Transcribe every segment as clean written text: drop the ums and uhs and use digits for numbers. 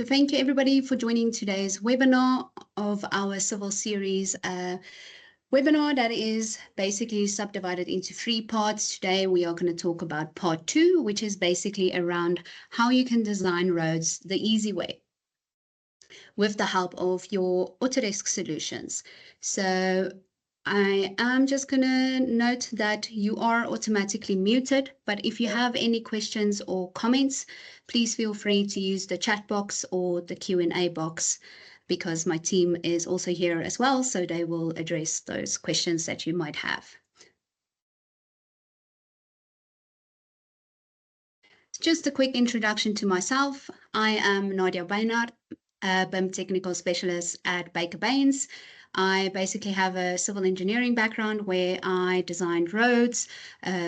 So thank you everybody for joining today's webinar of our civil series webinar that is basically subdivided into 3 parts. Today we are going to talk about part 2, which is basically around how you can design roads the easy way with the help of your Autodesk solutions. So I am just going to note that you are automatically muted, but if you have any questions or comments, please feel free to use the chat box or the Q&A box, because my team is also here as well, so they will address those questions that you might have. Just a quick introduction to myself. I am Nadia Baynes, a BIM technical specialist at Baynes. I basically have a civil engineering background where I designed roads,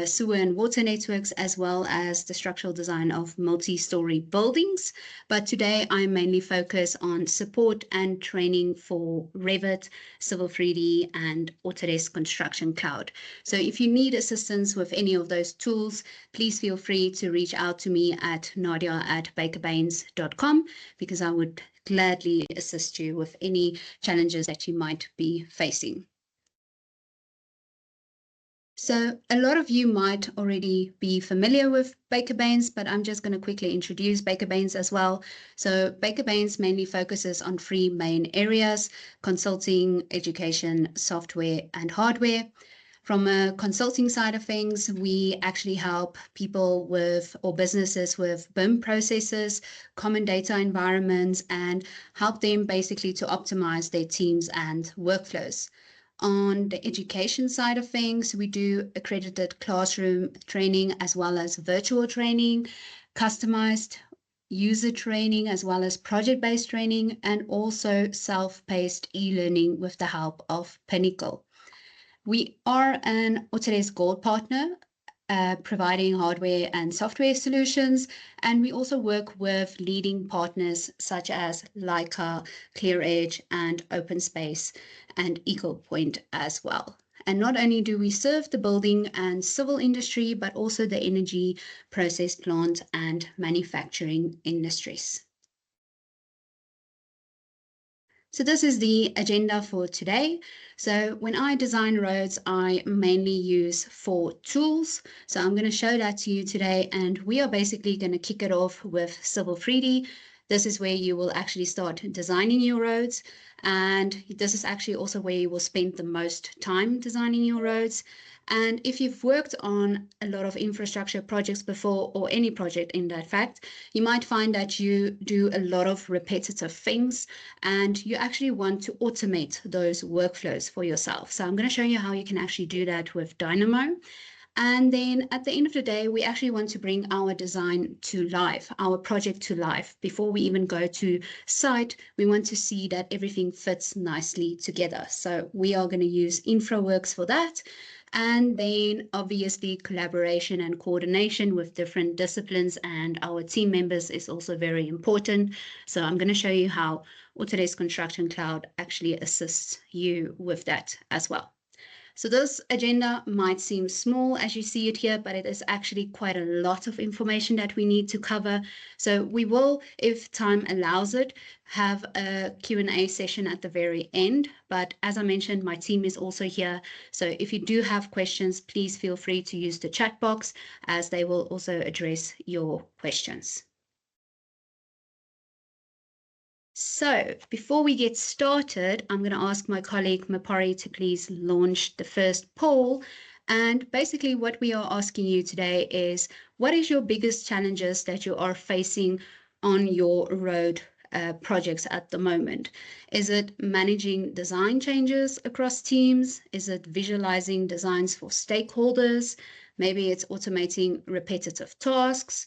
sewer and water networks, as well as the structural design of multi-story buildings. But today I mainly focus on support and training for Revit, Civil 3D, and Autodesk Construction Cloud. So if you need assistance with any of those tools, please feel free to reach out to me at nadia@bakerbaynes.com, because I would gladly assist you with any challenges that you might be facing. So a lot of you might already be familiar with Baynes, but I'm just going to quickly introduce Baynes as well. So Baynes mainly focuses on 3 main areas: consulting, education, software, and hardware. From a consulting side of things, we actually help people with, or businesses with, BIM processes, common data environments, and help them basically to optimize their teams and workflows. On the education side of things, we do accredited classroom training as well as virtual training, customized user training, as well as project-based training, and also self-paced e-learning with the help of Pinnacle. We are an Autodesk Gold partner, providing hardware and software solutions, and we also work with leading partners such as Leica, ClearEdge, and OpenSpace, and EcoPoint as well. And not only do we serve the building and civil industry, but also the energy, process plant, and manufacturing industries. So this is the agenda for today. So when I design roads, I mainly use 4 tools. So I'm going to show that to you today, and we are basically going to kick it off with Civil 3D. This is where you will actually start designing your roads, and this is actually also where you will spend the most time designing your roads. And if you've worked on a lot of infrastructure projects before, or any project in that fact, you might find that you do a lot of repetitive things, and you actually want to automate those workflows for yourself. So I'm going to show you how you can actually do that with Dynamo. And then at the end of the day, we actually want to bring our design to life, our project to life. Before we even go to site, we want to see that everything fits nicely together. So we are going to use InfraWorks for that. And then obviously collaboration and coordination with different disciplines and our team members is also very important. So I'm going to show you how Autodesk Construction Cloud actually assists you with that as well. So this agenda might seem small as you see it here, but it is actually quite a lot of information that we need to cover. So we will, if time allows it, have a Q&A session at the very end. But as I mentioned, my team is also here. So if you do have questions, please feel free to use the chat box, as they will also address your questions. So before we get started, I'm going to ask my colleague Mapari to please launch the first poll. And basically what we are asking you today is, what is your biggest challenges that you are facing on your road projects at the moment? Is it managing design changes across teams? Is it visualizing designs for stakeholders? Maybe it's automating repetitive tasks.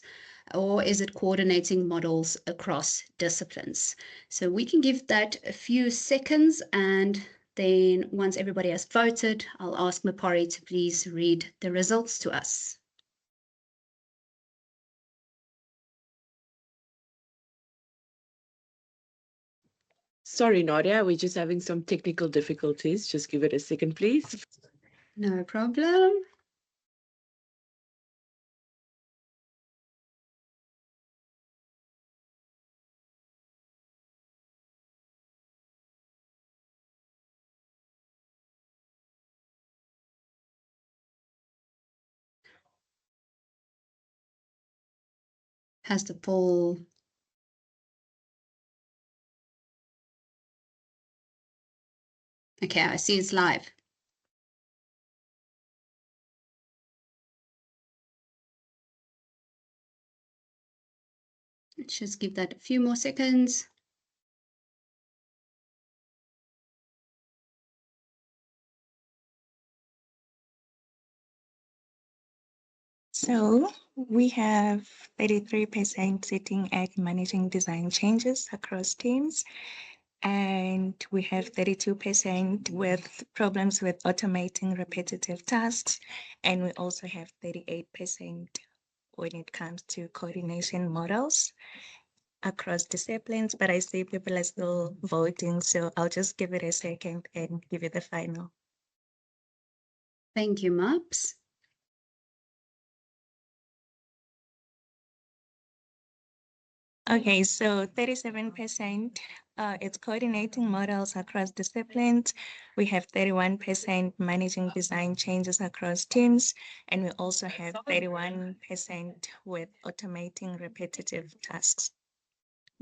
Or is it coordinating models across disciplines? So we can give that a few seconds, and then once everybody has voted, I'll ask Mapari to please read the results to us. Sorry, Nadia, we're just having some technical difficulties. Just give it a second, please. No problem. has the full. Okay, I see it's live. Let's just give that a few more seconds. So we have 33% sitting at managing design changes across teams, and we have 32% with problems with automating repetitive tasks, and we also have 38% when it comes to coordination models across disciplines, but I see people are still voting, so I'll just give it a second and give you the final. Thank you, Maps. Okay, so 37%, it's coordinating models across disciplines. We have 31% managing design changes across teams, and we also have 31% with automating repetitive tasks.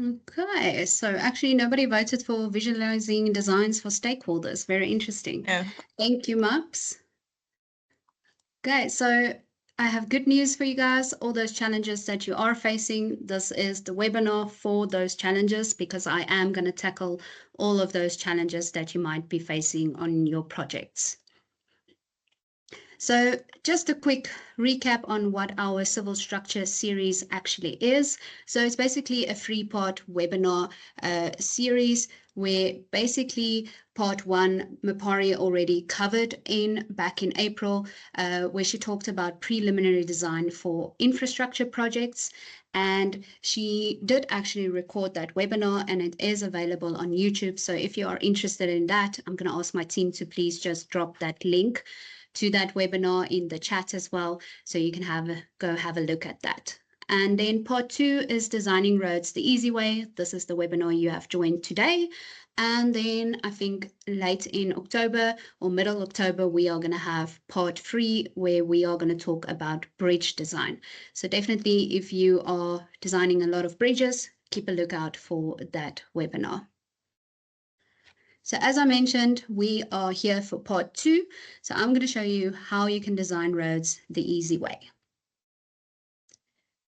Okay, so actually nobody voted for visualizing designs for stakeholders. Very interesting. Yeah. Thank you, Maps. Okay, so I have good news for you guys. All those challenges that you are facing, this is the webinar for those challenges, because I am going to tackle all of those challenges that you might be facing on your projects. So just a quick recap on what our civil structure series actually is. So it's basically a 3-part webinar series where basically part 1, Mapari already covered back in April, where she talked about preliminary design for infrastructure projects. And she did actually record that webinar, and it is available on YouTube. So if you are interested in that, I'm going to ask my team to please just drop that link to that webinar in the chat as well, so you can go have a look at that. And then part 2 is designing roads the easy way. This is the webinar you have joined today. And then I think late in October or middle October, we are going to have part 3, where we are going to talk about bridge design. So definitely, if you are designing a lot of bridges, keep a lookout for that webinar. So as I mentioned, we are here for part 2. So I'm going to show you how you can design roads the easy way.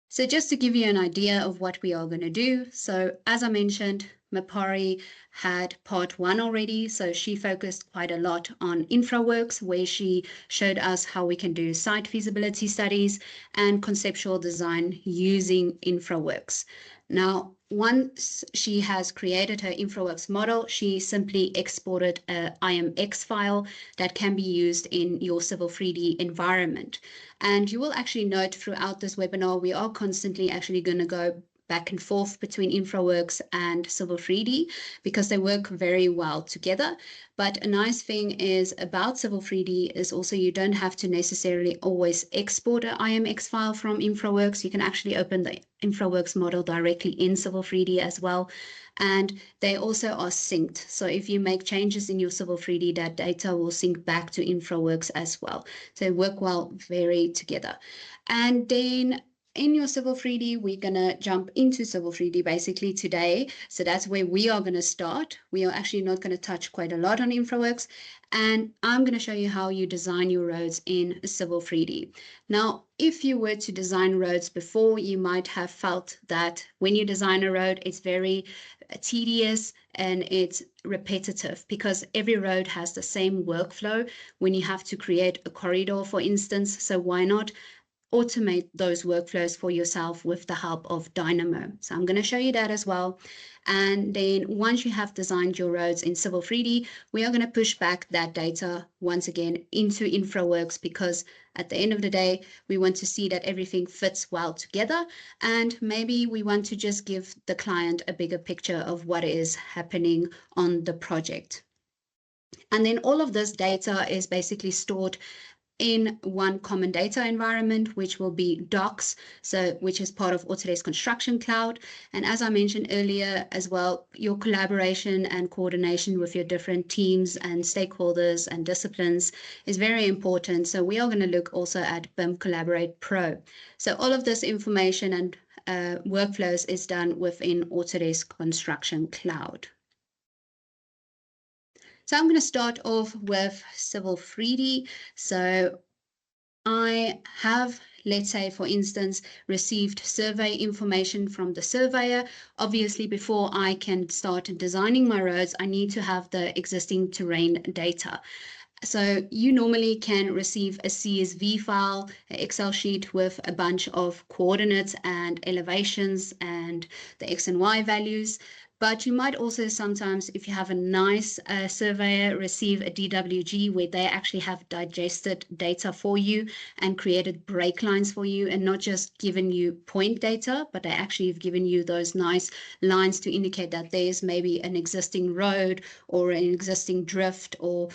So just to give you an idea of what we are going to do. So as I mentioned, Mapari had part 1 already. So she focused quite a lot on InfraWorks, where she showed us how we can do site feasibility studies and conceptual design using InfraWorks. Now, once she has created her InfraWorks model, she simply exported an IMX file that can be used in your Civil 3D environment. And you will actually note throughout this webinar, we are constantly actually going to go back and forth between InfraWorks and Civil 3D, because they work very well together. But a nice thing is about Civil 3D is also you don't have to necessarily always export an IMX file from InfraWorks. You can actually open the InfraWorks model directly in Civil 3D as well. And they also are synced. So if you make changes in your Civil 3D, that data will sync back to InfraWorks as well. So they work well very together. And then in your Civil 3D, we're going to jump into Civil 3D basically today. So that's where we are going to start. We are actually not going to touch quite a lot on InfraWorks. And I'm going to show you how you design your roads in Civil 3D. Now, if you were to design roads before, you might have felt that when you design a road, it's very tedious and it's repetitive, because every road has the same workflow when you have to create a corridor, for instance. So why not automate those workflows for yourself with the help of Dynamo? So I'm going to show you that as well. And then once you have designed your roads in Civil 3D, we are going to push back that data once again into InfraWorks, because at the end of the day, we want to see that everything fits well together. And maybe we want to just give the client a bigger picture of what is happening on the project. And then all of this data is basically stored in one common data environment, which will be Docs, which is part of Autodesk Construction Cloud. And as I mentioned earlier as well, your collaboration and coordination with your different teams and stakeholders and disciplines is very important. So we are going to look also at BIM Collaborate Pro. So all of this information and workflows is done within Autodesk Construction Cloud. So I'm going to start off with Civil 3D. So I have, let's say, for instance, received survey information from the surveyor. Obviously, before I can start designing my roads, I need to have the existing terrain data. So you normally can receive a CSV file, an Excel sheet with a bunch of coordinates and elevations and the X and Y values. But you might also sometimes, if you have a nice surveyor, receive a DWG where they actually have digested data for you and created break lines for you, and not just given you point data, but they actually have given you those nice lines to indicate that there's maybe an existing road or an existing drift, or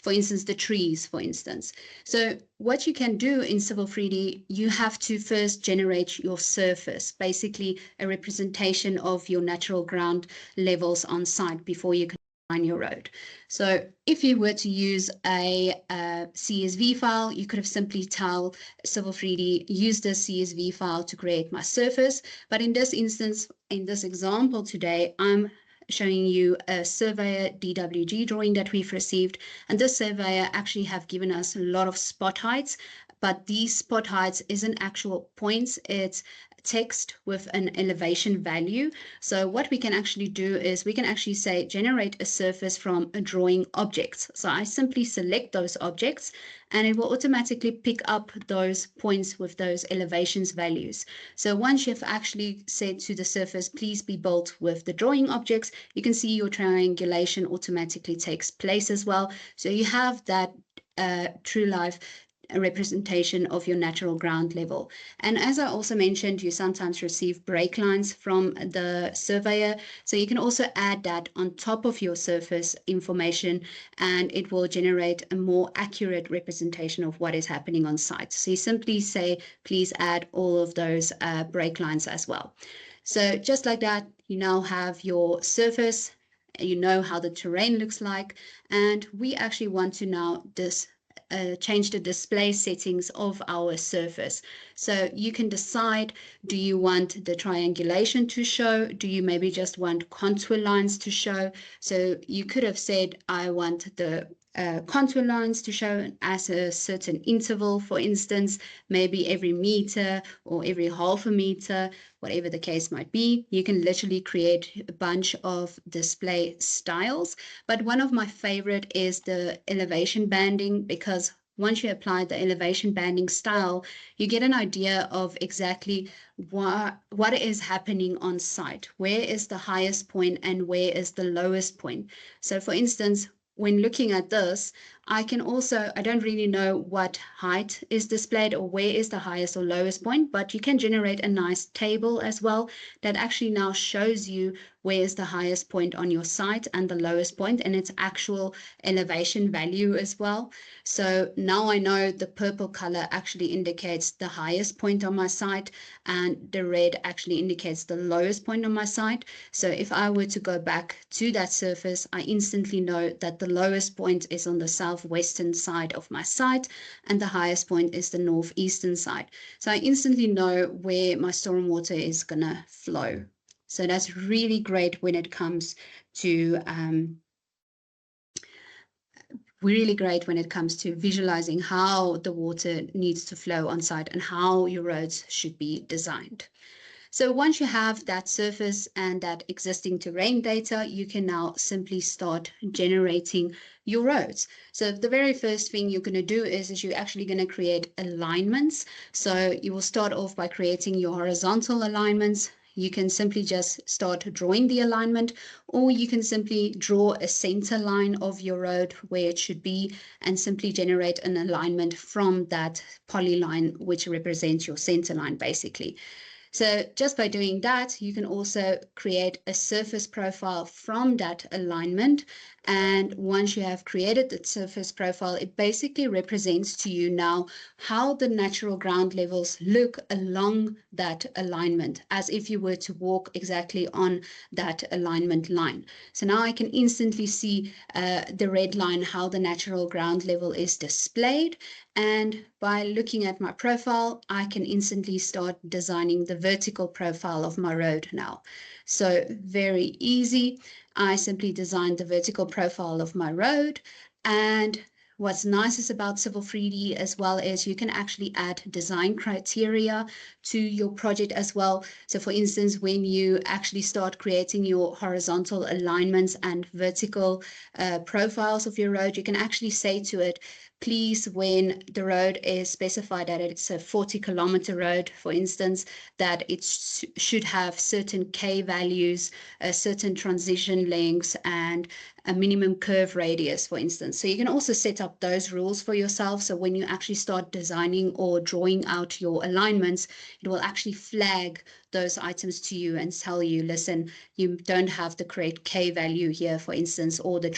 for instance, the trees, for instance. So what you can do in Civil 3D, you have to first generate your surface, basically a representation of your natural ground levels on site before you can design your road. So if you were to use a CSV file, you could have simply tell Civil 3D, use this CSV file to create my surface. But in this instance, in this example today, I'm showing you a surveyor DWG drawing that we've received. And this surveyor actually have given us a lot of spot heights, but these spot heights isn't actual points, it's text with an elevation value. So what we can actually do is we can actually say generate a surface from a drawing objects. So I simply select those objects and it will automatically pick up those points with those elevations values. So once you've actually said to the surface, please be built with the drawing objects, you can see your triangulation automatically takes place as well. So you have that true life a representation of your natural ground level. And as I also mentioned, you sometimes receive break lines from the surveyor. So you can also add that on top of your surface information, and it will generate a more accurate representation of what is happening on site. So you simply say, please add all of those break lines as well. So just like that, you now have your surface, you know how the terrain looks like, and we actually want to now change the display settings of our surface. So you can decide, do you want the triangulation to show? Do you maybe just want contour lines to show? So you could have said, I want the contour lines to show as a certain interval, for instance, maybe every meter or every half a meter, whatever the case might be. You can literally create a bunch of display styles. But one of my favorite is the elevation banding, because once you apply the elevation banding style, you get an idea of exactly what is happening on site. Where is the highest point and where is the lowest point? So for instance, when looking at this, I don't really know what height is displayed or where is the highest or lowest point, but you can generate a nice table as well that actually now shows you where is the highest point on your site and the lowest point, and its actual elevation value as well. So now I know the purple color actually indicates the highest point on my site, and the red actually indicates the lowest point on my site. So if I were to go back to that surface, I instantly know that the lowest point is on the southwestern side of my site and the highest point is the northeastern side. So I instantly know where my stormwater is gonna flow. So that's really great when it comes to visualizing how the water needs to flow on site and how your roads should be designed. So once you have that surface and that existing terrain data, you can now simply start generating your roads. So the very first thing you're going to do is you're actually going to create alignments. So you will start off by creating your horizontal alignments. You can simply just start drawing the alignment, or you can simply draw a center line of your road where it should be and simply generate an alignment from that polyline, which represents your center line basically. So just by doing that, you can also create a surface profile from that alignment. And once you have created the surface profile, it basically represents to you now how the natural ground levels look along that alignment, as if you were to walk exactly on that alignment line. So now I can instantly see the red line, how the natural ground level is displayed. And by looking at my profile, I can instantly start designing the vertical profile of my road now. So very easy. I simply designed the vertical profile of my road. And what's nice is about Civil 3D as well is you can actually add design criteria to your project as well. So for instance, when you actually start creating your horizontal alignments and vertical profiles of your road, you can actually say to it, please, when the road is specified that it's a 40-kilometer road, for instance, that it should have certain K values, certain transition lengths, and a minimum curve radius, for instance. So you can also set up those rules for yourself. So when you actually start designing or drawing out your alignments, it will actually flag those items to you and tell you, listen, you don't have the correct K value here, for instance, or the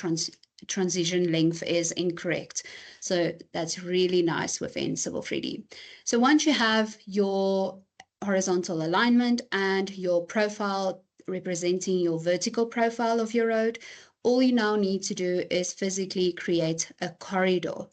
transition length is incorrect. So that's really nice within Civil 3D. So once you have your horizontal alignment and your profile representing your vertical profile of your road, all you now need to do is physically create a corridor.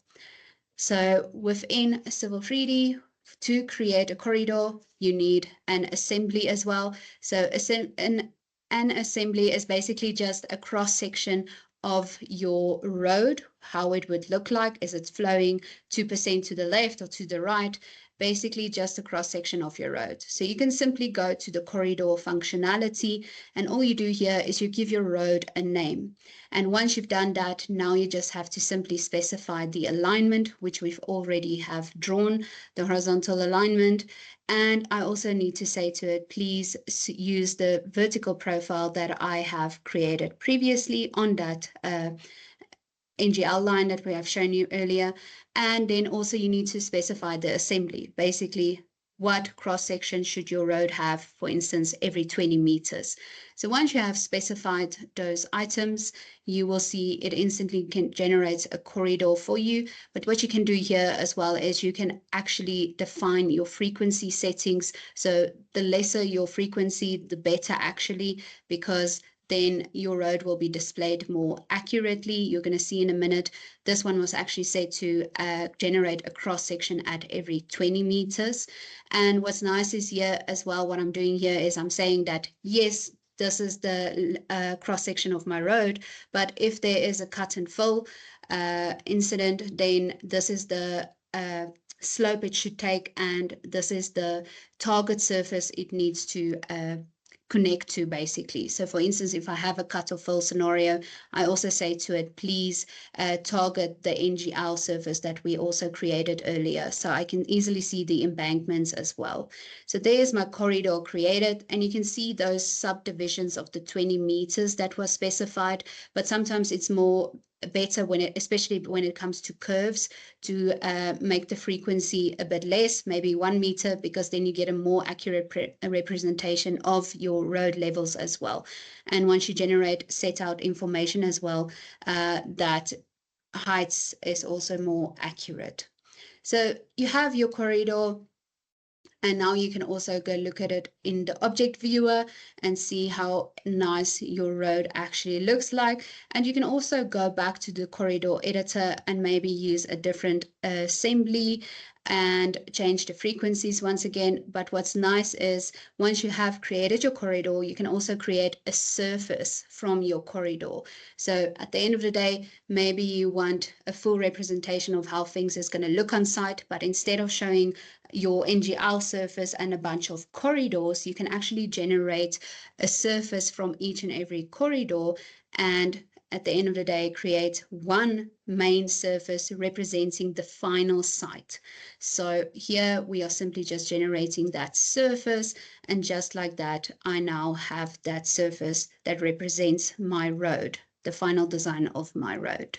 So within Civil 3D, to create a corridor, you need an assembly as well. So an assembly is basically just a cross-section of your road, how it would look like. Is it flowing 2% to the left or to the right? Basically just a cross-section of your road. So you can simply go to the corridor functionality, and all you do here is you give your road a name. And once you've done that, now you just have to simply specify the alignment, which we've already have drawn, the horizontal alignment. And I also need to say to it, please use the vertical profile that I have created previously on that NGL line that we have shown you earlier. And then also you need to specify the assembly, basically what cross-section should your road have, for instance, every 20 meters. So once you have specified those items, you will see it instantly can generate a corridor for you. But what you can do here as well is you can actually define your frequency settings. So the lesser your frequency, the better actually, because then your road will be displayed more accurately. You're going to see in a minute, this one was actually set to generate a cross-section at every 20 meters. And what's nice is here as well, what I'm doing here is I'm saying that, yes, this is the cross-section of my road, but if there is a cut and fill incident, then this is the slope it should take, and this is the target surface it needs to connect to, basically. So for instance, if I have a cut or fill scenario, I also say to it, please target the NGL surface that we also created earlier. So I can easily see the embankments as well. So there's my corridor created, and you can see those subdivisions of the 20 meters that was specified, but sometimes it's more better when it, especially when it comes to curves, to make the frequency a bit less, maybe 1 meter, because then you get a more accurate representation of your road levels as well. And once you set out information as well, that heights is also more accurate. So you have your corridor, and now you can also go look at it in the object viewer and see how nice your road actually looks like. And you can also go back to the corridor editor and maybe use a different assembly and change the frequencies once again. But what's nice is once you have created your corridor, you can also create a surface from your corridor. So at the end of the day, maybe you want a full representation of how things is going to look on site, but instead of showing your NGL surface and a bunch of corridors, you can actually generate a surface from each and every corridor, and at the end of the day, create one main surface representing the final site. So here we are simply just generating that surface, and just like that, I now have that surface that represents my road, the final design of my road.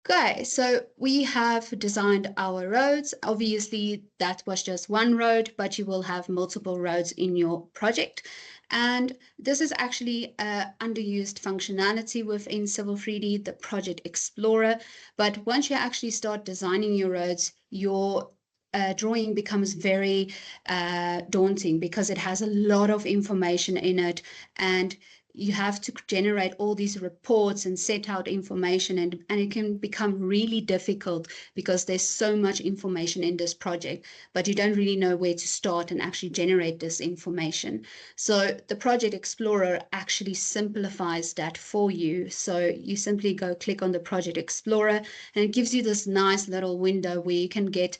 Okay, so we have designed our roads. Obviously, that was just one road, but you will have multiple roads in your project. And this is actually an underused functionality within Civil 3D, the Project Explorer. But once you actually start designing your roads, your drawing becomes very daunting because it has a lot of information in it, and you have to generate all these reports and set out information, and it can become really difficult because there's so much information in this project, but you don't really know where to start and actually generate this information. So the Project Explorer actually simplifies that for you. So you simply go click on the Project Explorer, and it gives you this nice little window where you can get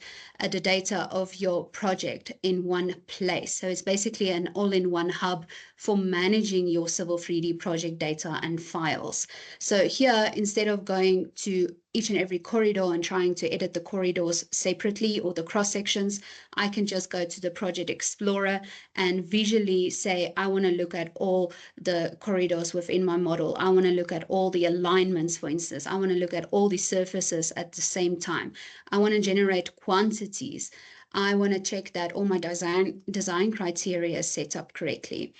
the data of your project in one place. So it's basically an all-in-one hub for managing your Civil 3D project data and files. So here, instead of going to each and every corridor and trying to edit the corridors separately or the cross sections, I can just go to the Project Explorer and visually say, I want to look at all the corridors within my model. I want to look at all the alignments, for instance. I want to look at all the surfaces at the same time. I want to generate quantities. I want to check that all my design criteria is set up correctly.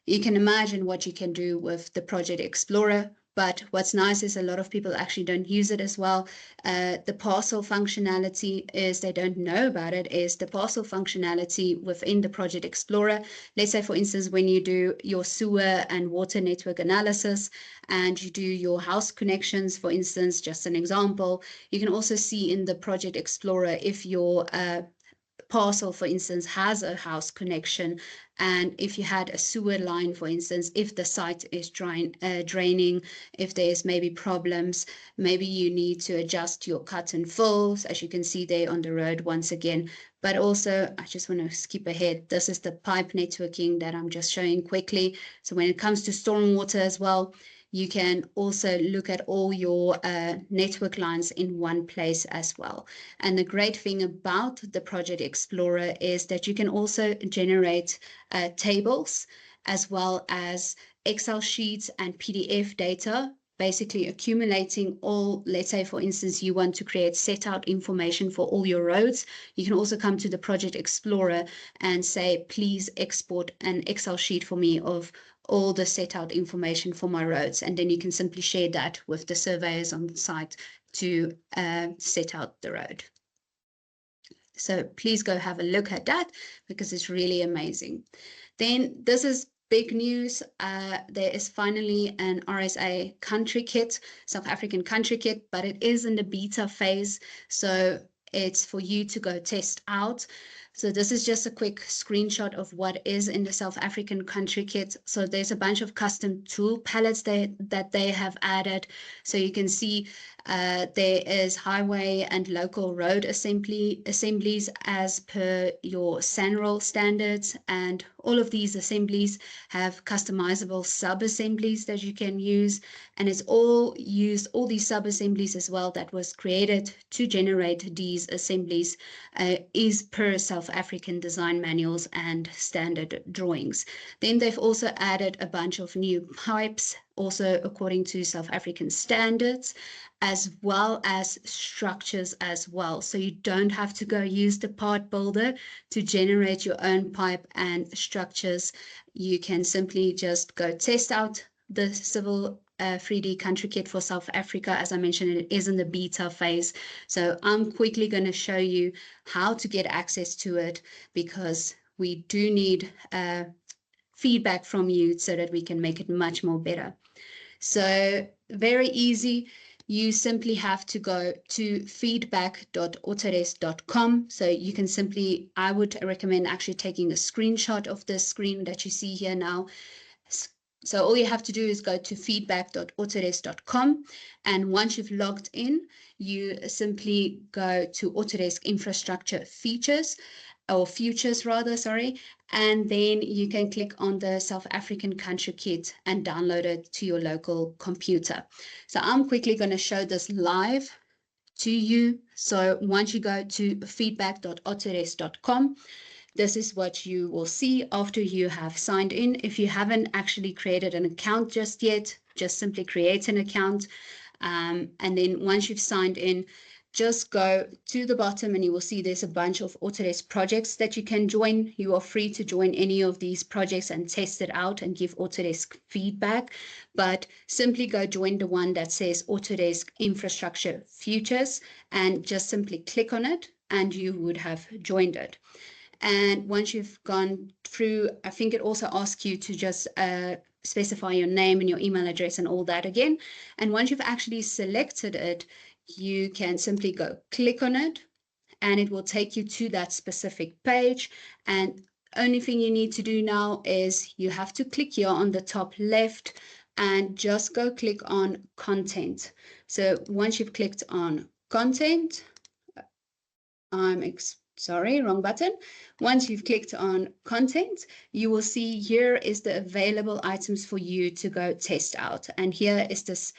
You can imagine what you can do with the Project Explorer. But what's nice is a lot of people actually don't use it as well. The parcel functionality is, they don't know about it, is the parcel functionality within the Project Explorer. Let's say, for instance, when you do your sewer and water network analysis and you do your house connections, for instance, just an example, you can also see in the Project Explorer if your parcel, for instance, has a house connection, and if you had a sewer line, for instance, if the site is draining, if there's maybe problems, maybe you need to adjust your cut and fills, as you can see there on the road once again. But also, I just want to skip ahead. This is the pipe networking that I'm just showing quickly. So when it comes to stormwater as well, you can also look at all your network lines in one place as well. And the great thing about the Project Explorer is that you can also generate tables as well as Excel sheets and PDF data, basically accumulating all, let's say, for instance, you want to create set out information for all your roads. You can also come to the Project Explorer and say, please export an Excel sheet for me of all the set out information for my roads. And then you can simply share that with the surveyors on the site to set out the road. So please go have a look at that because it's really amazing. Then this is big news. There is finally an RSA country kit, South African country kit, but it is in the beta phase. So it's for you to go test out. So this is just a quick screenshot of what is in the South African country kit. So there's a bunch of custom tool palettes that they have added. So you can see there is highway and local road assemblies as per your SANROL standards. And all of these assemblies have customizable sub-assemblies that you can use. And it's all these sub-assemblies as well that was created to generate these assemblies is per South African design manuals and standard drawings. Then they've also added a bunch of new pipes, also according to South African standards, as well as structures as well. So you don't have to go use the part builder to generate your own pipe and structures. You can simply just go test out the Civil 3D country kit for South Africa. As I mentioned, it is in the beta phase. So I'm quickly going to show you how to get access to it, because we do need feedback from you so that we can make it much more better. So very easy. You simply have to go to feedback.autodesk.com. So you can simply, I would recommend actually taking a screenshot of the screen that you see here now. So all you have to do is go to feedback.autodesk.com. And once you've logged in, you simply go to Autodesk Infrastructure Features, or Futures rather, sorry. And then you can click on the South African country kit and download it to your local computer. So I'm quickly going to show this live to you. So once you go to feedback.autodesk.com, this is what you will see after you have signed in. If you haven't actually created an account just yet, just simply create an account. And then once you've signed in, just go to the bottom and you will see there's a bunch of Autodesk projects that you can join. You are free to join any of these projects and test it out and give Autodesk feedback, but simply go join the one that says Autodesk Infrastructure Futures and just simply click on it and you would have joined it. And once you've gone through, I think it also asks you to just specify your name and your email address and all that again. And once you've actually selected it, you can simply go click on it and it will take you to that specific page. And only thing you need to do now is you have to click here on the top left and just go click on content. So once you've clicked on content, sorry, wrong button. Once you've clicked on content, you will see here is the available items for you to go test out. And here is this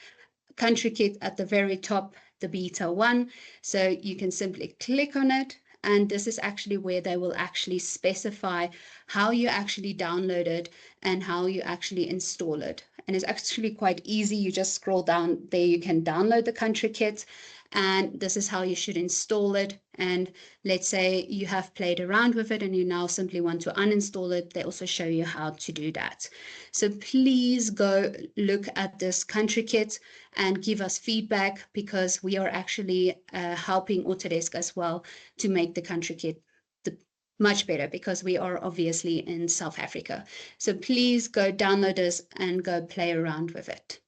country kit at the very top, the beta one. So you can simply click on it. And this is actually where they will actually specify how you actually download it and how you actually install it. And it's actually quite easy. You just scroll down there, you can download the country kit. And this is how you should install it. And let's say you have played around with it and you now simply want to uninstall it. They also show you how to do that. So please go look at this country kit and give us feedback, because we are actually helping Autodesk as well to make the country kit much better, because we are obviously in South Africa. So please go download this and go play around with it.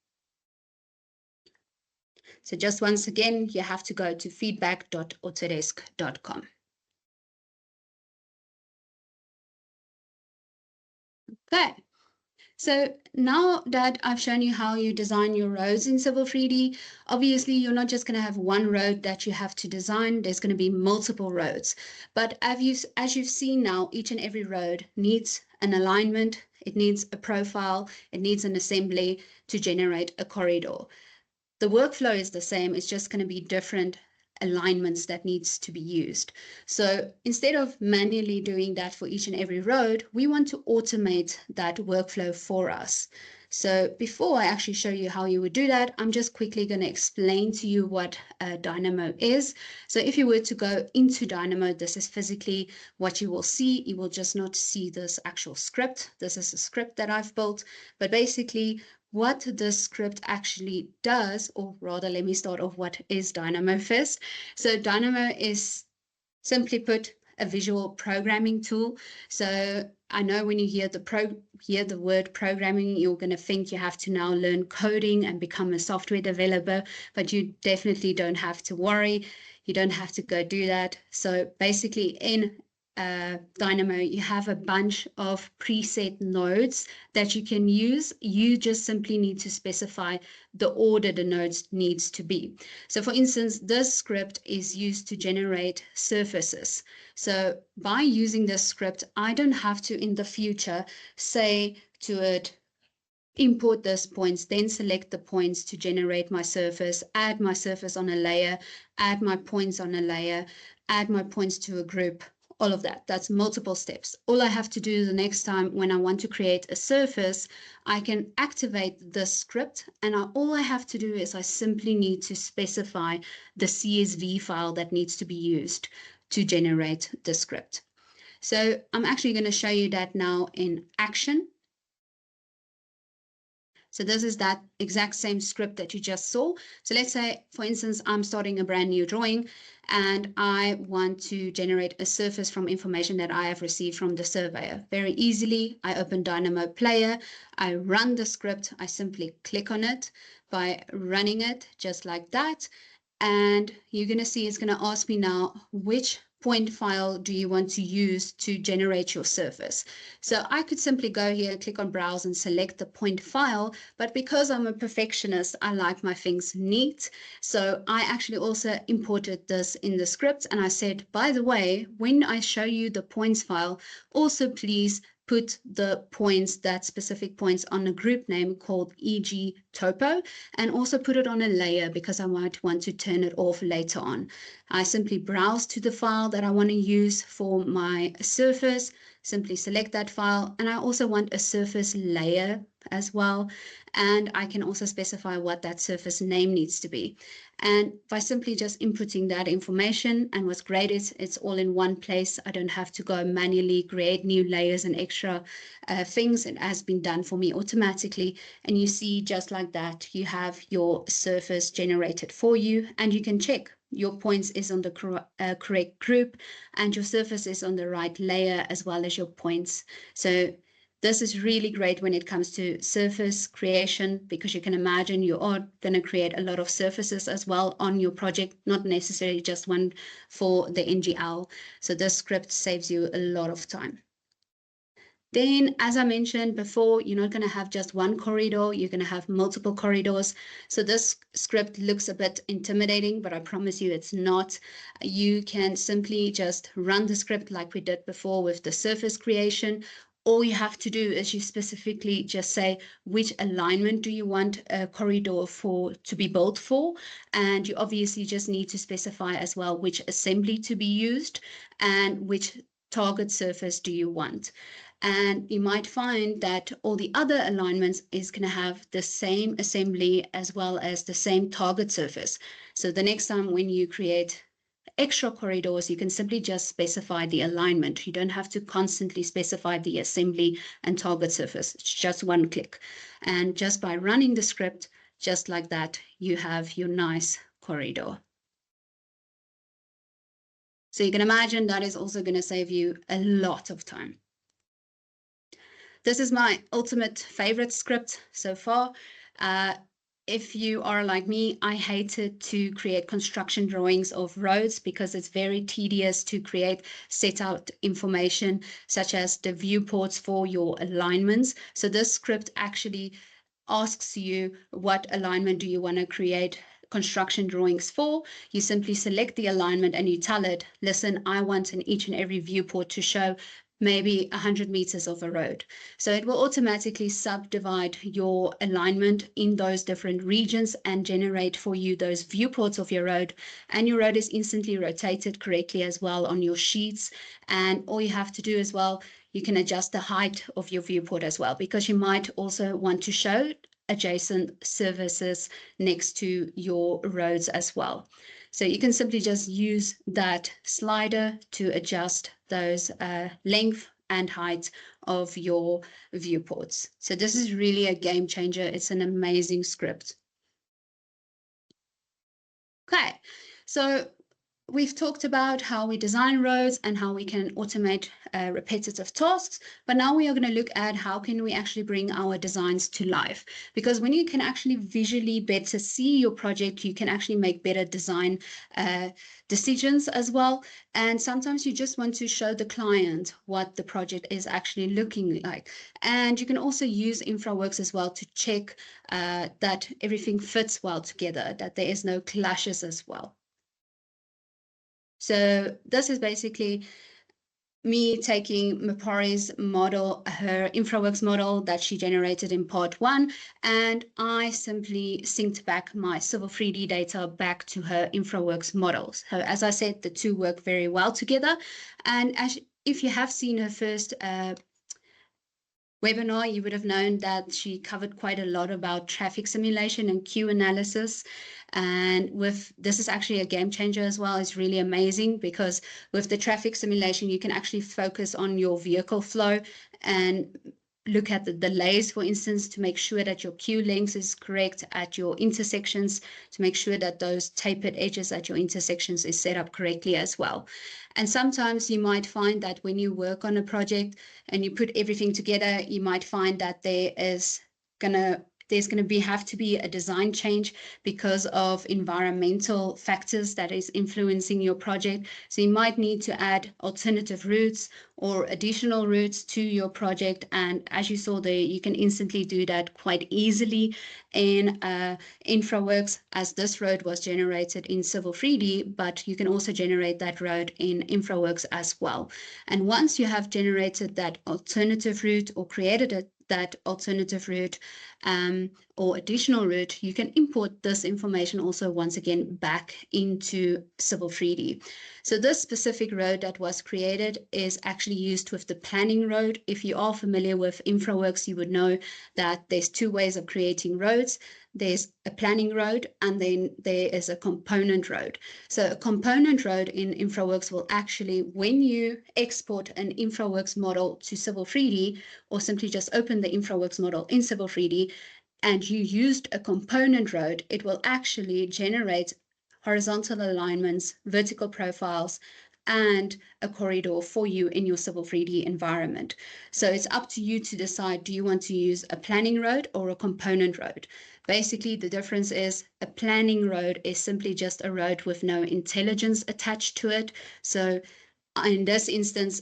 So just once again, you have to go to feedback.autodesk.com. Okay. So now that I've shown you how you design your roads in Civil 3D, obviously you're not just going to have one road that you have to design. There's going to be multiple roads. But as you've seen now, each and every road needs an alignment, it needs a profile, it needs an assembly to generate a corridor. The workflow is the same, it's just going to be different alignments that needs to be used. So instead of manually doing that for each and every road, we want to automate that workflow for us. So before I actually show you how you would do that, I'm just quickly going to explain to you what Dynamo is. So if you were to go into Dynamo, this is physically what you will see. You will just not see this actual script. This is a script that I've built, but basically what this script actually does, or rather, let me start off what is Dynamo first. So Dynamo is, simply put, a visual programming tool. So I know when you hear the word programming, you're going to think you have to now learn coding and become a software developer, but you definitely don't have to worry. You don't have to go do that. So basically in Dynamo, you have a bunch of preset nodes that you can use. You just simply need to specify the order the nodes needs to be. So for instance, this script is used to generate surfaces. So by using this script, I don't have to in the future say to it, import those points, then select the points to generate my surface, add my surface on a layer, add my points on a layer, add my points to a group. All of that. That's multiple steps. All I have to do the next time when I want to create a surface, I can activate the script, and all I have to do is I simply need to specify the CSV file that needs to be used to generate the script. So I'm actually going to show you that now in action. So this is that exact same script that you just saw. So let's say, for instance, I'm starting a brand new drawing and I want to generate a surface from information that I have received from the surveyor. Very easily, I open Dynamo Player, I run the script, I simply click on it by running it just like that. And you're going to see it's going to ask me now, which point file do you want to use to generate your surface? So I could simply go here, click on browse and select the point file, but because I'm a perfectionist, I like my things neat. So I actually also imported this in the script and I said, by the way, when I show you the points file, also please put the points, that specific points, on a group name called EG Topo, and also put it on a layer because I might want to turn it off later on. I simply browse to the file that I want to use for my surface, simply select that file, and I also want a surface layer as well, and I can also specify what that surface name needs to be. And by simply just inputting that information, and what's great is it's all in one place. I don't have to go manually create new layers and extra things. It has been done for me automatically. And you see, just like that, you have your surface generated for you, and you can check your points is on the correct group and your surface is on the right layer, as well as your points. So this is really great when it comes to surface creation, because you can imagine you are going to create a lot of surfaces as well on your project, not necessarily just one for the NGL. So this script saves you a lot of time. Then, as I mentioned before, you're not going to have just one corridor, you're going to have multiple corridors. So this script looks a bit intimidating, but I promise you it's not. You can simply just run the script like we did before with the surface creation. All you have to do is you specifically just say which alignment do you want a corridor to be built for, and you obviously just need to specify as well which assembly to be used and which target surface do you want. And you might find that all the other alignments is going to have the same assembly as well as the same target surface. So the next time when you create extra corridors, you can simply just specify the alignment. You don't have to constantly specify the assembly and target surface. It's just one click. And just by running the script, just like that, you have your nice corridor. So you can imagine that is also going to save you a lot of time. This is my ultimate favorite script so far. If you are like me, I hated to create construction drawings of roads because it's very tedious to create set out information such as the viewports for your alignments. So this script actually asks you what alignment do you want to create construction drawings for. You simply select the alignment and you tell it, listen, I want in each and every viewport to show maybe 100 meters of a road. So it will automatically subdivide your alignment in those different regions and generate for you those viewports of your road. And your road is instantly rotated correctly as well on your sheets. And all you have to do as well, you can adjust the height of your viewport as well, because you might also want to show adjacent services next to your roads as well. So you can simply just use that slider to adjust those length and height of your viewports. So this is really a game changer. It's an amazing script. Okay, so we've talked about how we design roads and how we can automate repetitive tasks, but now we are going to look at how can we actually bring our designs to life. Because when you can actually visually better see your project, you can actually make better design decisions as well. And sometimes you just want to show the client what the project is actually looking like. And you can also use InfraWorks as well to check that everything fits well together, that there is no clashes as well. So this is basically me taking Mapari's model, her InfraWorks model that she generated in part 1, and I simply synced back my Civil 3D data back to her InfraWorks models. So as I said, the two work very well together. And if you have seen her first webinar, you would have known that she covered quite a lot about traffic simulation and queue analysis. And this is actually a game changer as well. It's really amazing because with the traffic simulation, you can actually focus on your vehicle flow and look at the delays, for instance, to make sure that your queue length is correct at your intersections, to make sure that those tapered edges at your intersections is set up correctly as well. And sometimes you might find that when you work on a project and you put everything together, you might find that there's going to have to be a design change because of environmental factors that is influencing your project. So you might need to add alternative routes or additional routes to your project. And as you saw there, you can instantly do that quite easily in InfraWorks, as this road was generated in Civil 3D, but you can also generate that road in InfraWorks as well. And once you have generated that alternative route or created that alternative route, or additional route, you can import this information also once again back into Civil 3D. So this specific road that was created is actually used with the planning road. If you are familiar with InfraWorks, you would know that there's two ways of creating roads. There's a planning road, and then there is a component road. So a component road in InfraWorks will actually, when you export an InfraWorks model to Civil 3D, or simply just open the InfraWorks model in Civil 3D, and you used a component road, it will actually generate horizontal alignments, vertical profiles, and a corridor for you in your Civil 3D environment. So it's up to you to decide, do you want to use a planning road or a component road? Basically, the difference is a planning road is simply just a road with no intelligence attached to it. So in this instance,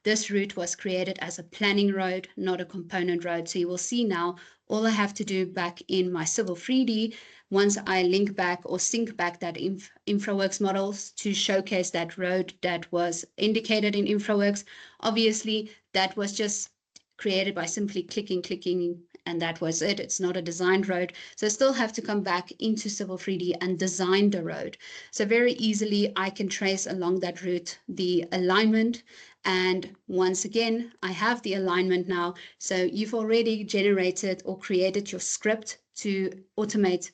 this route was created as a planning road, not a component road. So you will see now, all I have to do back in my Civil 3D, once I link back or sync back that InfraWorks models to showcase that road that was indicated in InfraWorks, obviously that was just created by simply clicking, and that was it. It's not a designed road. So I still have to come back into Civil 3D and design the road. So very easily I can trace along that route the alignment. And once again, I have the alignment now. So you've already generated or created your script to automate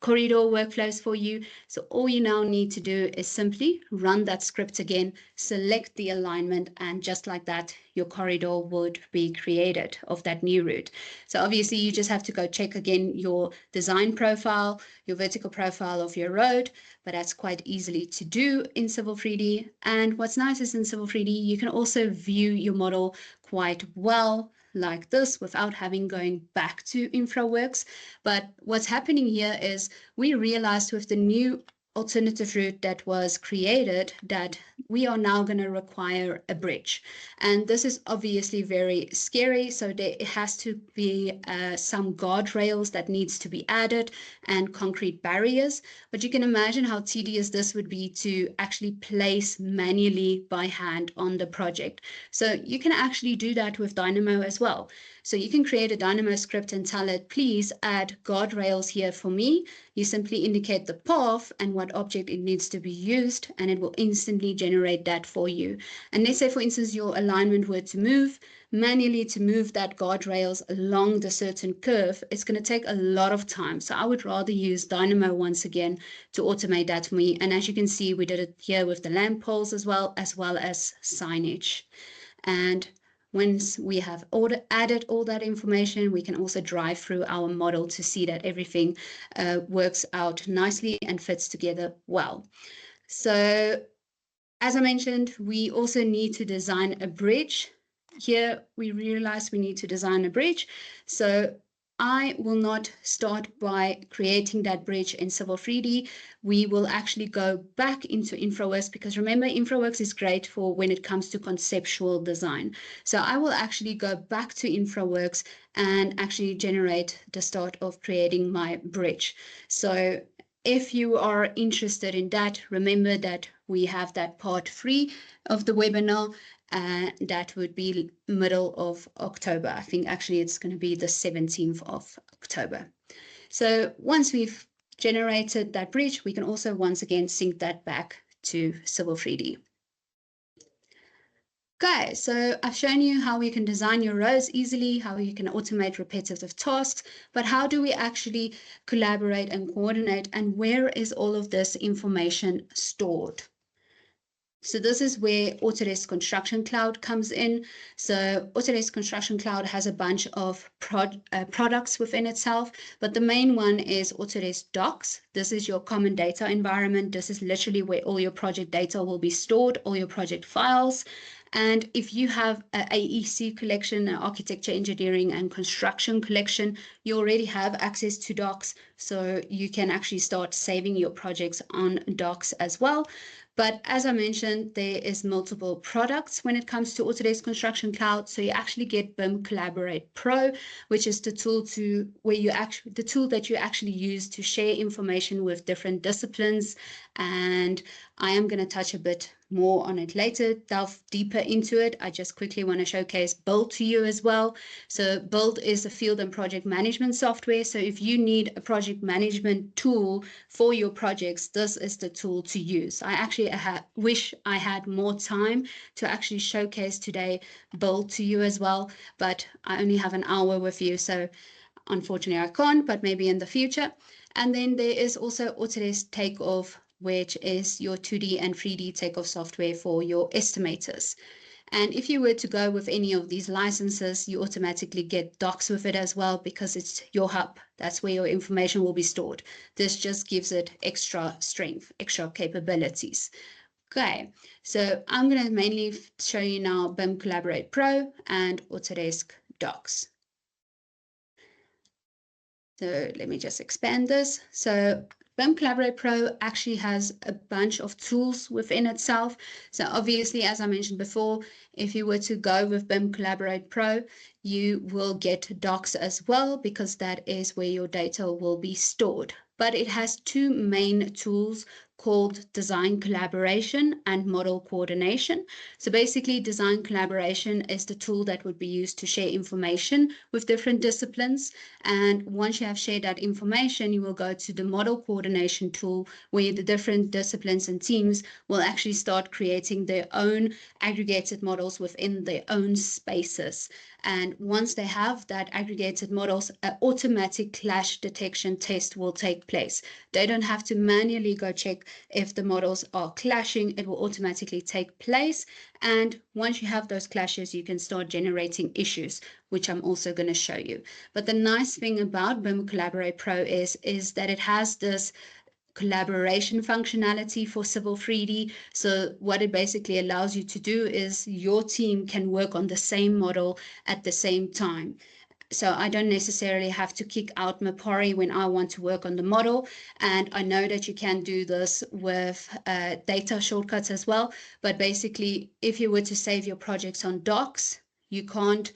corridor workflows for you. So all you now need to do is simply run that script again, select the alignment, and just like that, your corridor would be created of that new route. So obviously you just have to go check again your design profile, your vertical profile of your road, but that's quite easily to do in Civil 3D. And what's nice is in Civil 3D, you can also view your model quite well like this without having going back to InfraWorks. But what's happening here is we realized with the new alternative route that was created that we are now going to require a bridge. And this is obviously very scary. So there has to be some guardrails that needs to be added and concrete barriers. But you can imagine how tedious this would be to actually place manually by hand on the project. So you can actually do that with Dynamo as well. So you can create a Dynamo script and tell it, please add guardrails here for me. You simply indicate the path and what object it needs to be used, and it will instantly generate that for you. And let's say, for instance, your alignment were to move, manually to move that guardrails along the certain curve, it's going to take a lot of time. So I would rather use Dynamo once again to automate that for me. And as you can see, we did it here with the lamp poles as well as signage. And once we have added all that information, we can also drive through our model to see that everything works out nicely and fits together well. So as I mentioned, we also need to design a bridge. Here we realize we need to design a bridge. So I will not start by creating that bridge in Civil 3D. We will actually go back into InfraWorks, because remember, InfraWorks is great for when it comes to conceptual design. So I will actually go back to InfraWorks and actually generate the start of creating my bridge. So if you are interested in that, remember that we have that part 3 of the webinar. That would be middle of October. I think actually it's going to be the 17th of October. So once we've generated that bridge, we can also once again sync that back to Civil 3D. Okay, so I've shown you how you can design your roads easily, how you can automate repetitive tasks, but how do we actually collaborate and coordinate, and where is all of this information stored? So this is where Autodesk Construction Cloud comes in. So Autodesk Construction Cloud has a bunch of products within itself, but the main one is Autodesk Docs. This is your common data environment. This is literally where all your project data will be stored, all your project files. And if you have an AEC collection, an architecture, engineering, and construction collection, you already have access to Docs. So you can actually start saving your projects on Docs as well. But as I mentioned, there is multiple products when it comes to Autodesk Construction Cloud. So you actually get BIM Collaborate Pro, which is the tool that you actually use to share information with different disciplines. And I am going to touch a bit more on it later, delve deeper into it. I just quickly want to showcase Build to you as well. So Build is a field and project management software. So if you need a project management tool for your projects, this is the tool to use. I actually wish I had more time to actually showcase today Build to you as well, but I only have an hour with you. So unfortunately I can't, but maybe in the future. And then there is also Autodesk Takeoff, which is your 2D and 3D takeoff software for your estimators. And if you were to go with any of these licenses, you automatically get docs with it as well, because it's your hub. That's where your information will be stored. This just gives it extra strength, extra capabilities. Okay, so I'm going to mainly show you now BIM Collaborate Pro and Autodesk Docs. So let me just expand this. So BIM Collaborate Pro actually has a bunch of tools within itself. So obviously, as I mentioned before, if you were to go with BIM Collaborate Pro, you will get docs as well, because that is where your data will be stored. But it has two main tools called Design Collaboration and Model Coordination. So basically, Design Collaboration is the tool that would be used to share information with different disciplines. And once you have shared that information, you will go to the Model Coordination tool, where the different disciplines and teams will actually start creating their own aggregated models within their own spaces. And once they have that aggregated models, an automatic clash detection test will take place. They don't have to manually go check if the models are clashing. It will automatically take place. And once you have those clashes, you can start generating issues, which I'm also going to show you. But the nice thing about BIM Collaborate Pro is that it has this collaboration functionality for Civil 3D. So what it basically allows you to do is your team can work on the same model at the same time. So I don't necessarily have to kick out Mapori when I want to work on the model. And I know that you can do this with data shortcuts as well. But basically, if you were to save your projects on docs, you can't,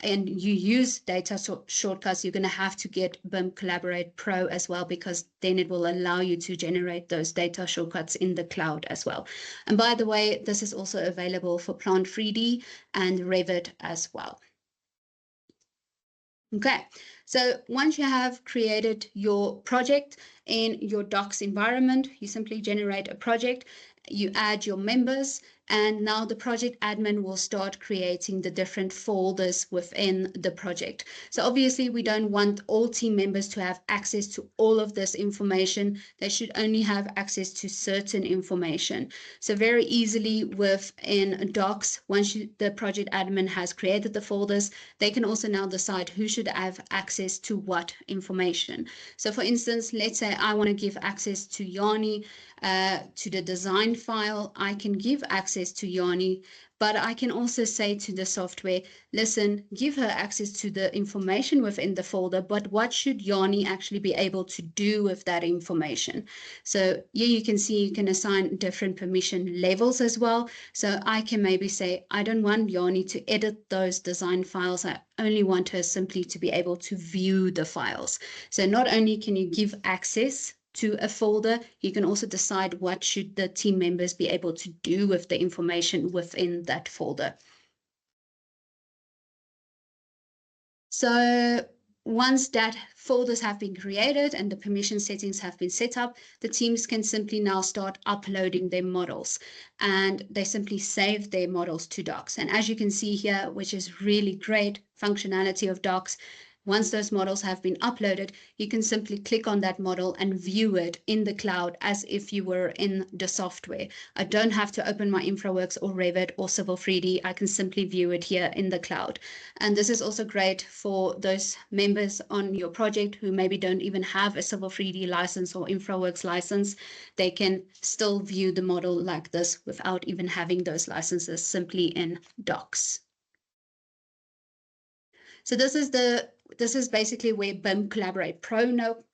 and you use data shortcuts, you're going to have to get BIM Collaborate Pro as well, because then it will allow you to generate those data shortcuts in the cloud as well. And by the way, this is also available for Plant 3D and Revit as well. Okay, so once you have created your project in your docs environment, you simply generate a project, you add your members, and now the project admin will start creating the different folders within the project. So obviously we don't want all team members to have access to all of this information. They should only have access to certain information. So very easily within docs, once the project admin has created the folders, they can also now decide who should have access to what information. So for instance, let's say I want to give access to Yanni to the design file. I can give access to Yanni, but I can also say to the software, listen, give her access to the information within the folder, but what should Yanni actually be able to do with that information? So here you can see you can assign different permission levels as well. So I can maybe say, I don't want Yanni to edit those design files. I only want her simply to be able to view the files. So not only can you give access to a folder, you can also decide what should the team members be able to do with the information within that folder. So once that folders have been created and the permission settings have been set up, the teams can simply now start uploading their models, and they simply save their models to docs. And as you can see here, which is really great functionality of docs, once those models have been uploaded, you can simply click on that model and view it in the cloud as if you were in the software. I don't have to open my InfraWorks or Revit or Civil 3D. I can simply view it here in the cloud. And this is also great for those members on your project who maybe don't even have a Civil 3D license or InfraWorks license. They can still view the model like this without even having those licenses, simply in docs. So this is the this is basically where BIM Collaborate Pro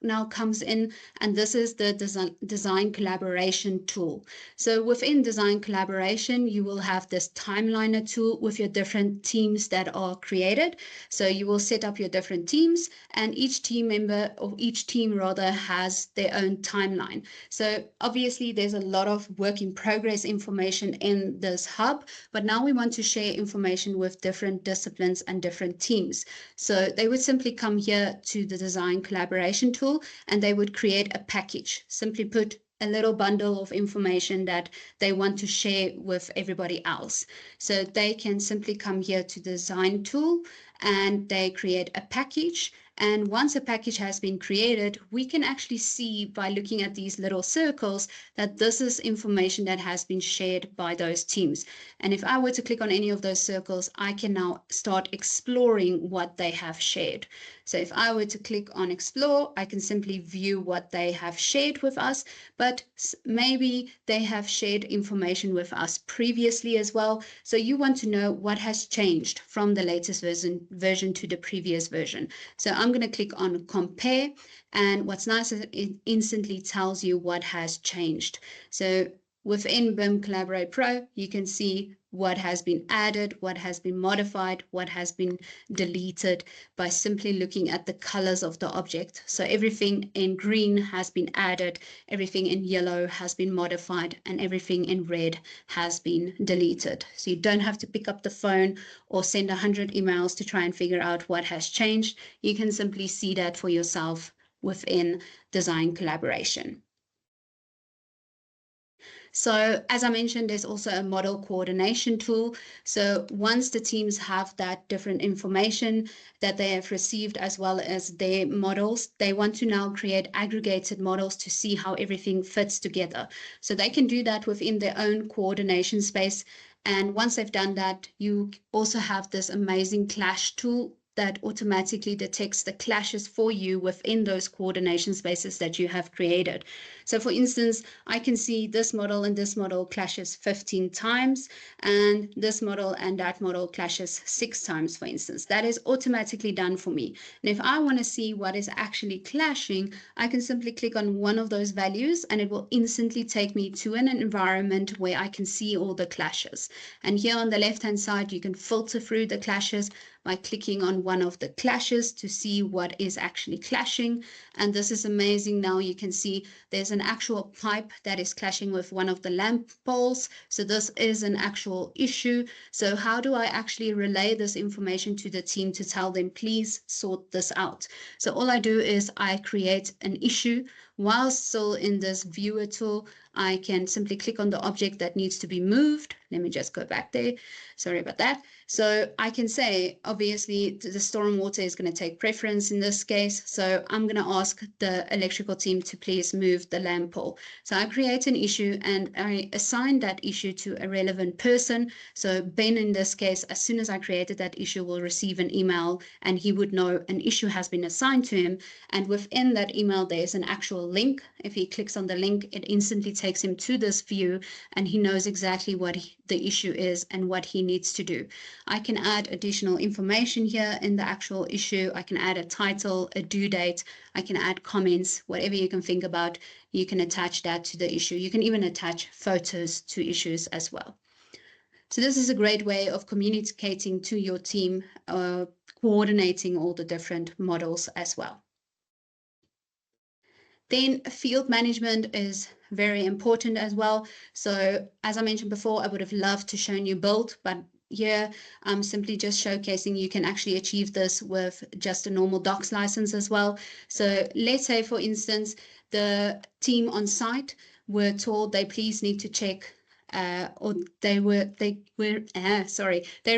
now comes in, and this is the design collaboration tool. So within design collaboration, you will have this timeliner tool with your different teams that are created. So you will set up your different teams, and each team member, or each team rather, has their own timeline. So obviously there's a lot of work in progress information in this hub, but now we want to share information with different disciplines and different teams. So they would simply come here to the design collaboration tool, and they would create a package. Simply put, a little bundle of information that they want to share with everybody else. So they can simply come here to the design tool, and they create a package. And once a package has been created, we can actually see by looking at these little circles that this is information that has been shared by those teams. And if I were to click on any of those circles, I can now start exploring what they have shared. So if I were to click on explore, I can simply view what they have shared with us, but maybe they have shared information with us previously as well. So you want to know what has changed from the latest version to the previous version. So I'm going to click on compare, and what's nice is it instantly tells you what has changed. So within BIM Collaborate Pro, you can see what has been added, what has been modified, what has been deleted by simply looking at the colors of the object. So everything in green has been added, everything in yellow has been modified, and everything in red has been deleted. So you don't have to pick up the phone or send 100 emails to try and figure out what has changed. You can simply see that for yourself within design collaboration. So as I mentioned, there's also a model coordination tool. So once the teams have that different information that they have received as well as their models, they want to now create aggregated models to see how everything fits together. So they can do that within their own coordination space. And once they've done that, you also have this amazing clash tool that automatically detects the clashes for you within those coordination spaces that you have created. So for instance, I can see this model and this model clashes 15 times, and this model and that model clashes 6 times, for instance. That is automatically done for me. And if I want to see what is actually clashing, I can simply click on one of those values, and it will instantly take me to an environment where I can see all the clashes. And here on the left-hand side, you can filter through the clashes by clicking on one of the clashes to see what is actually clashing. And this is amazing. Now you can see there's an actual pipe that is clashing with one of the lamp poles. So this is an actual issue. So how do I actually relay this information to the team to tell them, please sort this out? So all I do is I create an issue. While still in this viewer tool, I can simply click on the object that needs to be moved. Let me just go back there. Sorry about that. So I can say, obviously, the stormwater is going to take preference in this case. So I'm going to ask the electrical team to please move the lamp pole. So I create an issue and I assign that issue to a relevant person. So Ben, in this case, as soon as I created that issue, will receive an email and he would know an issue has been assigned to him. And within that email, there's an actual link. If he clicks on the link, it instantly takes him to this view and he knows exactly what the issue is and what he needs to do. I can add additional information here in the actual issue. I can add a title, a due date. I can add comments, whatever you can think about. You can attach that to the issue. You can even attach photos to issues as well. So this is a great way of communicating to your team, coordinating all the different models as well. Then field management is very important as well. So as I mentioned before, I would have loved to show you build, but here I'm simply just showcasing you can actually achieve this with just a normal docs license as well. So let's say, for instance, the team on site were told they please need to check they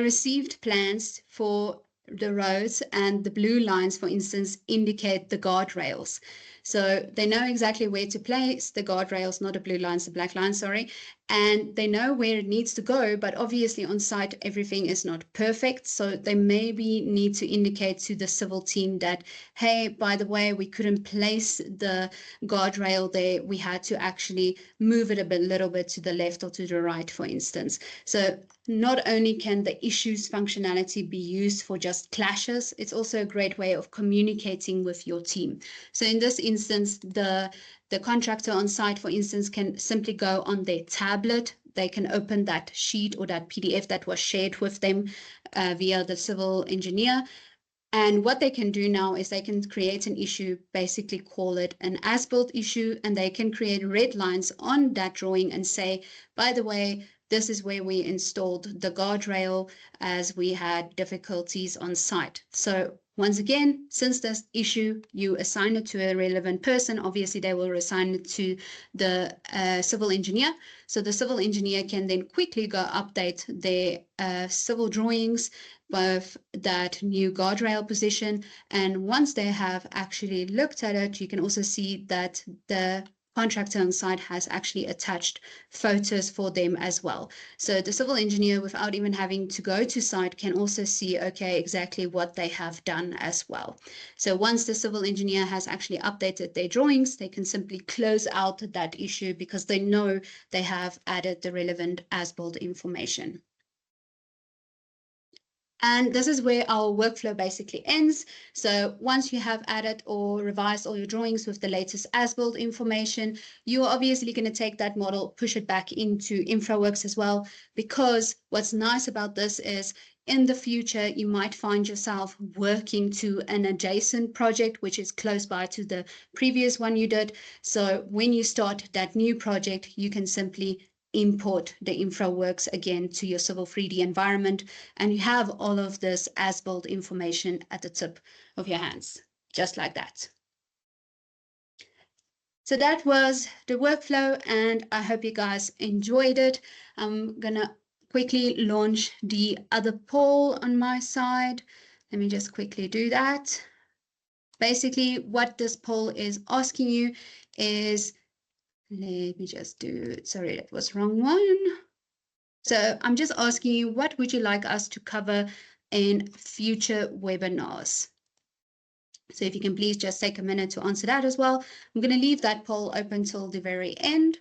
received plans for the roads, and the blue lines, for instance, indicate the guardrails. So they know exactly where to place the guardrails, not the blue lines, the black lines, sorry. and they know where it needs to go, but obviously on site everything is not perfect, so they maybe need to indicate to the civil team that, hey, by the way, we couldn't place the guardrail there, we had to actually move it a little bit to the left or to the right, for instance. So not only can the issues functionality be used for just clashes, it's also a great way of communicating with your team. So in this instance, the contractor on site, for instance, can simply go on their tablet. They can open that sheet or that PDF that was shared with them via the civil engineer. And what they can do now is they can create an issue, basically call it an as-built issue, and they can create red lines on that drawing and say, by the way, this is where we installed the guardrail as we had difficulties on site. So once again, since this issue, you assign it to a relevant person, obviously they will assign it to the civil engineer. So the civil engineer can then quickly go update their civil drawings with that new guardrail position. And once they have actually looked at it, you can also see that the contractor on site has actually attached photos for them as well. So the civil engineer, without even having to go to site, can also see, okay, exactly what they have done as well. So once the civil engineer has actually updated their drawings, they can simply close out that issue because they know they have added the relevant as-built information. And this is where our workflow basically ends. So once you have added or revised all your drawings with the latest as-built information, you are obviously going to take that model, push it back into InfraWorks as well, because what's nice about this is in the future, you might find yourself working to an adjacent project, which is close by to the previous one you did. So when you start that new project, you can simply import the InfraWorks again to your Civil 3D environment, and you have all of this as-built information at the tip of your hands, just like that. So that was the workflow, and I hope you guys enjoyed it. I'm gonna quickly launch the other poll on my side. Let me just quickly do that. Basically, what this poll is asking you is, let me just do, sorry, that was wrong one. So I'm just asking you, what would you like us to cover in future webinars? So if you can please just take a minute to answer that as well. I'm going to leave that poll open till the very end.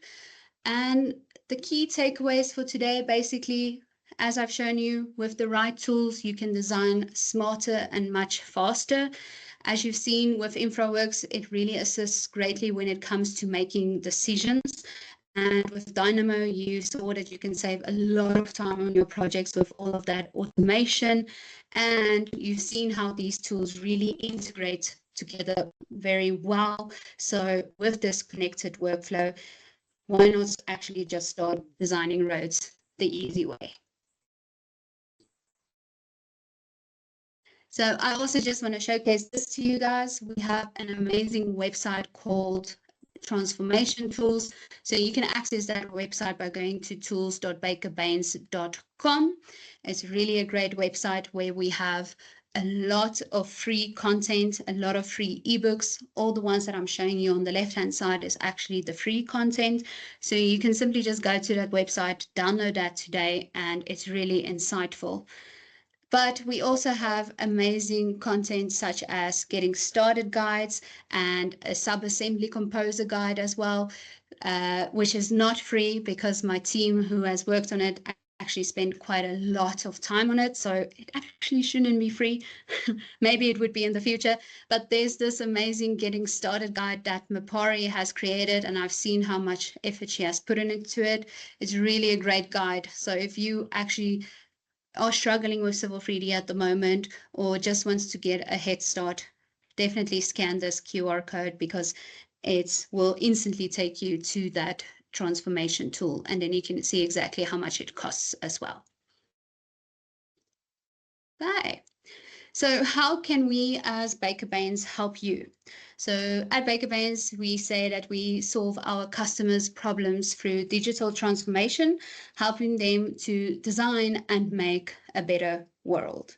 And the key takeaways for today, basically, as I've shown you, with the right tools, you can design smarter and much faster. As you've seen with InfraWorks, it really assists greatly when it comes to making decisions. And with Dynamo, you saw that you can save a lot of time on your projects with all of that automation. And you've seen how these tools really integrate together very well. So with this connected workflow, why not actually just start designing roads the easy way? So I also just want to showcase this to you guys. We have an amazing website called Transformation Tools. So you can access that website by going to tools.bakerbaynes.com. It's really a great website where we have a lot of free content, a lot of free ebooks. All the ones that I'm showing you on the left-hand side is actually the free content. So you can simply just go to that website, download that today, and it's really insightful. But we also have amazing content such as getting started guides and a sub-assembly composer guide as well, which is not free because my team who has worked on it actually spent quite a lot of time on it. So it actually shouldn't be free. Maybe it would be in the future. But there's this amazing getting started guide that Mapari has created, and I've seen how much effort she has put into it. It's really a great guide. So if you actually are struggling with Civil 3D at the moment or just wants to get a head start, definitely scan this QR code because it will instantly take you to that transformation tool, and then you can see exactly how much it costs as well. Okay. So how can we as Baker Baynes help you? So at Baker Baynes, we say that we solve our customers' problems through digital transformation, helping them to design and make a better world.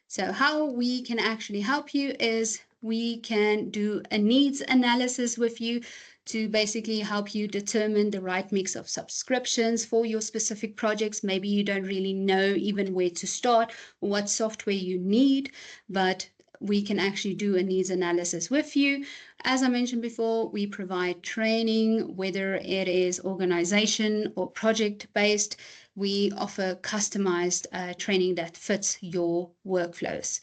So how we can actually help you is we can do a needs analysis with you to basically help you determine the right mix of subscriptions for your specific projects. Maybe you don't really know even where to start or what software you need, but we can actually do a needs analysis with you. As I mentioned before, we provide training, whether it is organization or project-based. We offer customized training that fits your workflows.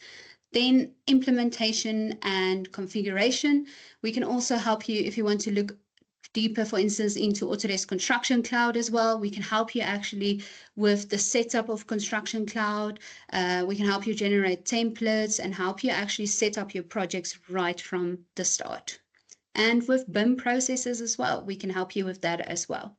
Then implementation and configuration. We can also help you if you want to look deeper, for instance, into Autodesk Construction Cloud as well. We can help you actually with the setup of Construction Cloud. We can help you generate templates and help you actually set up your projects right from the start. And with BIM processes as well, we can help you with that as well.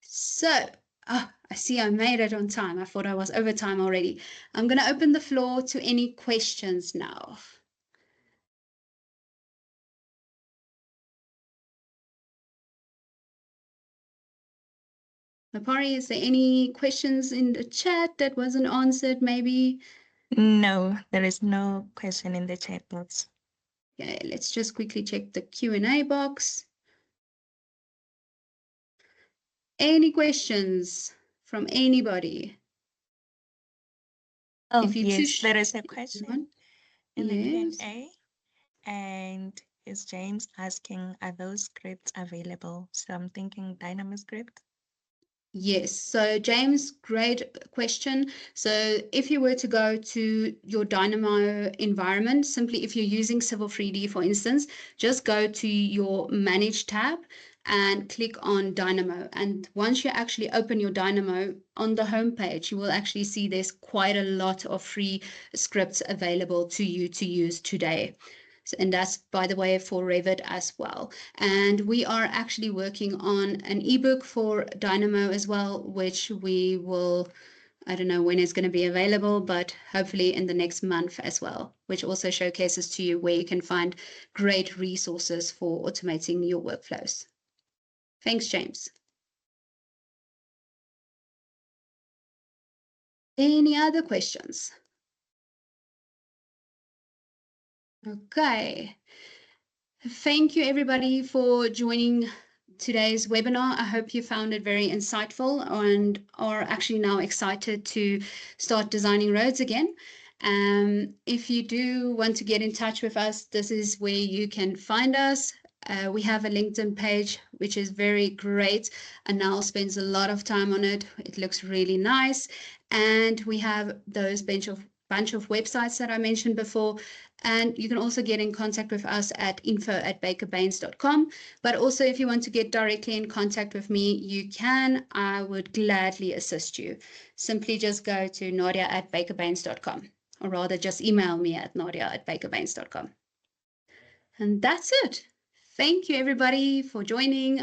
So, I see I made it on time. I thought I was over time already. I'm going to open the floor to any questions now. Mapari, is there any questions in the chat that wasn't answered maybe? No, there is no question in the chat box. Okay, let's just quickly check the Q&A box. Any questions from anybody? Oh, If you yes, there is a question in the Yes. Q&A. And is James asking, are those scripts available? So I'm thinking Dynamo script. Yes. So James, great question. So if you were to go to your Dynamo environment, simply if you're using Civil 3D, for instance, just go to your Manage tab and click on Dynamo. And once you actually open your Dynamo on the home page, you will actually see there's quite a lot of free scripts available to you to use today. And that's, by the way, for Revit as well. And we are actually working on an ebook for Dynamo as well, which we will, I don't know when it's going to be available, but hopefully in the next month as well, which also showcases to you where you can find great resources for automating your workflows. Thanks, James. Any other questions? Okay. Thank you, everybody, for joining today's webinar. I hope you found it very insightful and are actually now excited to start designing roads again. If you do want to get in touch with us, this is where you can find us. We have a LinkedIn page, which is very great. Anal spends a lot of time on it. It looks really nice. And we have those bunch of websites that I mentioned before. And you can also get in contact with us at info@bakerbaynes.com. But also, if you want to get directly in contact with me, you can. I would gladly assist you. Simply just go to nadia@bakerbaynes.com, or rather just email me at nadia@bakerbaynes.com. And that's it. Thank you, everybody, for joining.